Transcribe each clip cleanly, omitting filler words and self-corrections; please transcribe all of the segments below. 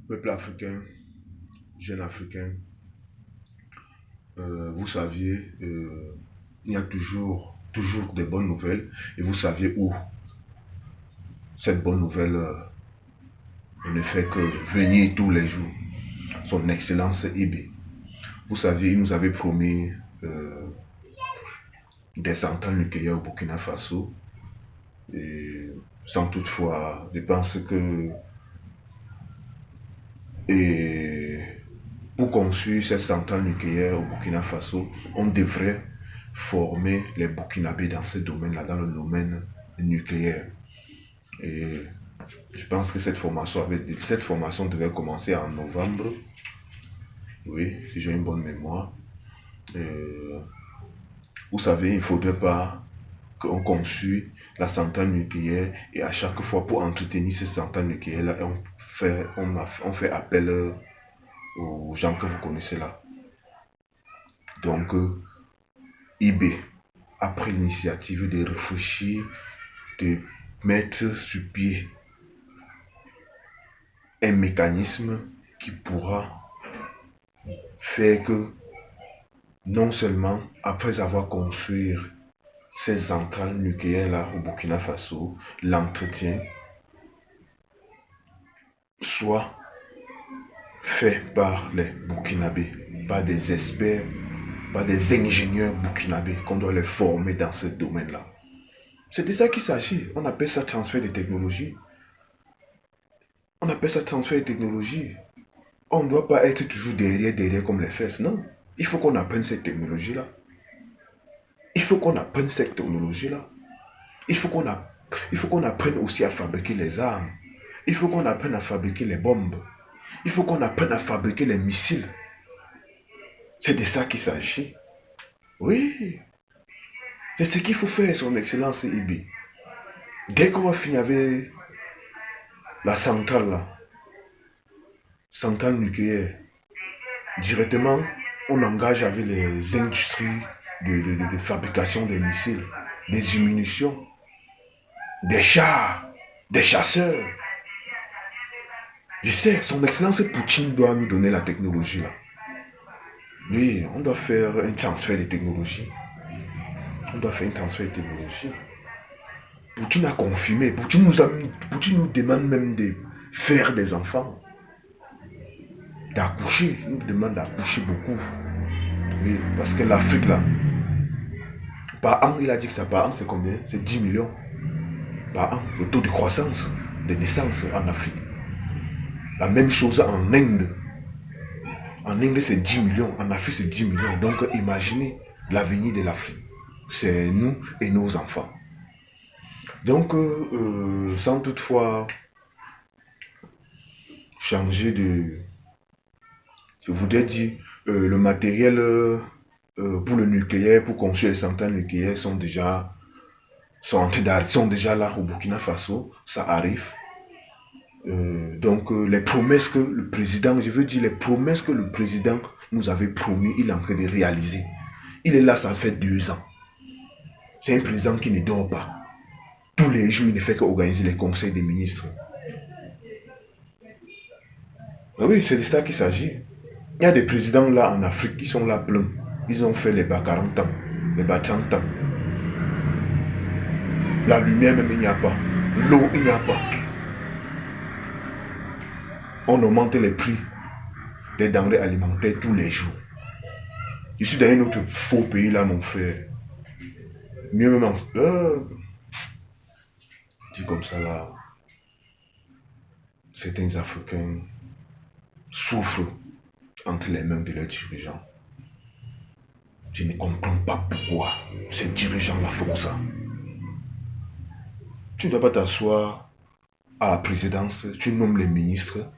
Peuple africain, jeune africain, vous saviez, il y a toujours des bonnes nouvelles et vous saviez où cette bonne nouvelle ne fait que venir tous les jours. Son Excellence Ibé. Vous saviez, il nous avait promis des centrales nucléaires au Burkina Faso. Et sans toutefois, je pense que et pour construire cette centrale nucléaire au Burkina Faso, on devrait former les Burkinabés dans ce domaine-là, dans le domaine nucléaire. Et je pense que cette formation devait commencer en novembre. Oui, si j'ai une bonne mémoire. Euh, vous savez, il ne faudrait pas qu'on conçue la centrale nucléaire et à chaque fois pour entretenir cette centrale nucléaire-là, on fait appel aux gens que vous connaissez là. Donc, IB a pris l'initiative de réfléchir, de mettre sur pied un mécanisme qui pourra faire que non seulement après avoir construit ces centrales nucléaires-là au Burkina Faso, l'entretien soit fait par les Burkinabés, par des experts, par des ingénieurs burkinabés qu'on doit les former dans ce domaine-là. C'est de ça qu'il s'agit. On appelle ça transfert de technologie. On appelle ça transfert de technologie. On ne doit pas être toujours derrière comme les fesses, non. Il faut qu'on apprenne cette technologie-là. Il faut qu'on apprenne cette technologie-là. Il faut qu'on apprenne aussi à fabriquer les armes. Il faut qu'on apprenne à fabriquer les bombes. Il faut qu'on apprenne à fabriquer les missiles. C'est de ça qu'il s'agit. Oui, c'est ce qu'il faut faire, son Excellence Ibi. Dès qu'on va finir avec la centrale là, centrale nucléaire, directement, on engage avec les industries de fabrication des missiles, des munitions, des chars, des chasseurs. Je sais, son Excellence Poutine doit nous donner la technologie là. Oui, on doit faire un transfert de technologie. On doit faire un transfert de technologie. Poutine a confirmé. Poutine nous demande même de faire des enfants. D'accoucher. Il nous demande d'accoucher beaucoup. Oui, parce que l'Afrique là, par an, il a dit que ça par an, c'est combien? C'est 10 millions. Par an, le taux de croissance des naissances en Afrique. La même chose en Inde. En Inde, c'est 10 millions. En Afrique, c'est 10 millions. Donc, imaginez l'avenir de l'Afrique. C'est nous et nos enfants. Donc, sans toutefois changer de... Je voudrais dire, le matériel pour le nucléaire, pour construire les centrales nucléaires sont déjà là au Burkina Faso. Ça arrive. Donc, les promesses que le président, je veux dire, les promesses que le président nous avait promis, il est en train de réaliser. Il est là, ça fait 2 ans. C'est un président qui ne dort pas. Tous les jours, il ne fait qu'organiser les conseils des ministres. Ah oui, c'est de ça qu'il s'agit. Il y a des présidents là en Afrique qui sont là pleins. Ils ont fait les bas 40 ans, les bas 30 ans. La lumière même, il n'y a pas. L'eau, il n'y a pas. On augmente les prix des denrées alimentaires tous les jours. Je suis dans un autre faux pays là, mon frère. Mieux même dit comme ça là, certains Africains souffrent entre les mains de leurs dirigeants. Je ne comprends pas pourquoi ces dirigeants-là font ça. Tu ne dois pas t'asseoir à la présidence, tu nommes les ministres,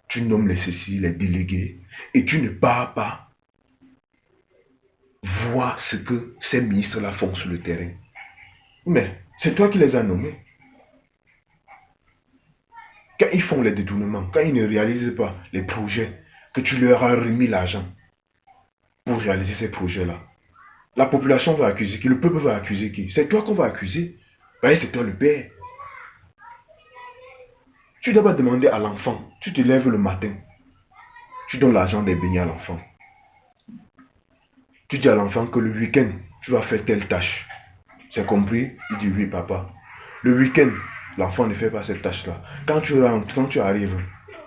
tu nommes les ceci, les délégués, et tu ne pars pas voir ce que ces ministres-là font sur le terrain. Mais c'est toi qui les as nommés. Quand ils font les détournements, quand ils ne réalisent pas les projets, que tu leur as remis l'argent pour réaliser ces projets-là, la population va accuser qui? Le peuple va accuser qui? C'est toi qu'on va accuser. C'est toi le père. Tu dois pas demander à l'enfant. Tu te lèves le matin. Tu donnes l'argent des beignets à l'enfant. Tu dis à l'enfant que le week-end, tu vas faire telle tâche. C'est compris? Il dit oui, papa. Le week-end, l'enfant ne fait pas cette tâche-là. Quand tu rentres, quand tu arrives,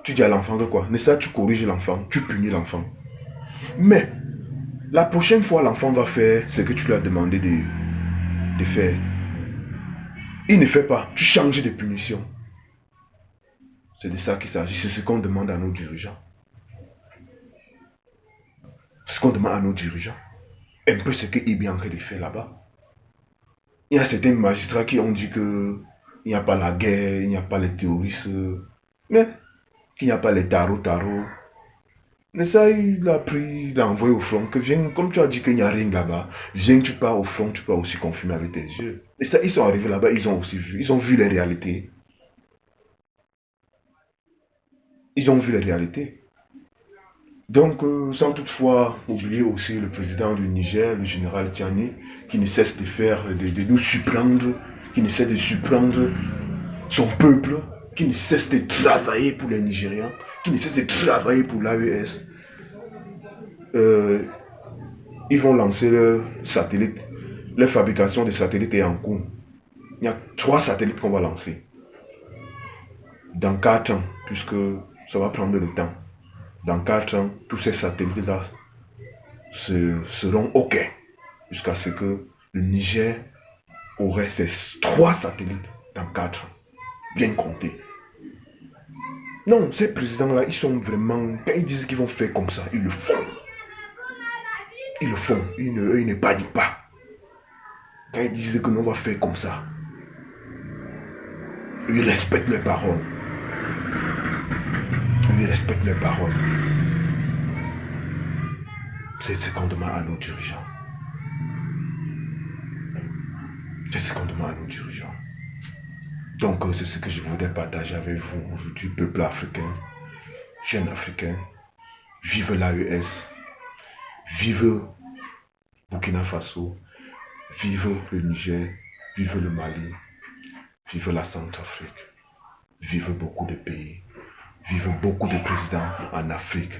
tu dis à l'enfant que quoi? Mais ça, tu corriges l'enfant, tu punis l'enfant. Mais, la prochaine fois, l'enfant va faire ce que tu lui as demandé de faire. Il ne fait pas, tu changes de punition. C'est de ça qu'il s'agit. C'est ce qu'on demande à nos dirigeants. Ce qu'on demande à nos dirigeants. Un peu ce que Ibi Ankele fait là-bas. Il y a certains magistrats qui ont dit que il n'y a pas la guerre, il n'y a pas les terroristes, mais qu'il n'y a pas les tarots. Mais ça, il a pris, il a envoyé au front, que viens, comme tu as dit qu'il n'y a rien là-bas, viens, tu pars au front, tu peux aussi confirmer avec tes yeux. Et ça, ils sont arrivés là-bas, ils ont aussi vu, ils ont vu les réalités. Ils ont vu les réalités. Donc, sans toutefois oublier aussi le président du Niger, le général Tiani, qui ne cesse de faire, de nous surprendre, qui ne cesse de surprendre son peuple, qui ne cesse de travailler pour les Nigériens, qui ne cesse de travailler pour l'AES. Ils vont lancer leur satellite. Leur fabrication des satellites est en cours. Il y a 3 satellites qu'on va lancer. Dans 4 ans, puisque ça va prendre le temps. Dans 4 ans, tous ces satellites-là seront OK. Jusqu'à ce que le Niger aurait ces 3 satellites dans 4 ans. Bien compté. Non, ces présidents-là, ils sont vraiment... Quand ils disent qu'ils vont faire comme ça, ils le font. Ils le font. Ils ne paniquent pas. Quand ils disent que nous, on va faire comme ça, ils respectent leurs paroles. Ils respectent leurs paroles. C'est ce qu'on demande à nos dirigeants. C'est ce qu'on demande à nos dirigeants. Donc, c'est ce que je voudrais partager avec vous aujourd'hui, peuple africain, jeunes africains. Vive l'AES, vive Burkina Faso, vive le Niger, vive le Mali, vive la Centrafrique, vive beaucoup de pays, vive beaucoup de présidents en Afrique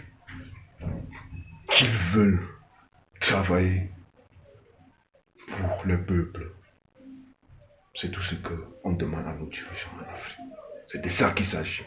qui veulent travailler pour le peuple. C'est tout ce qu'on demande à nos dirigeants en Afrique. C'est de ça qu'il s'agit.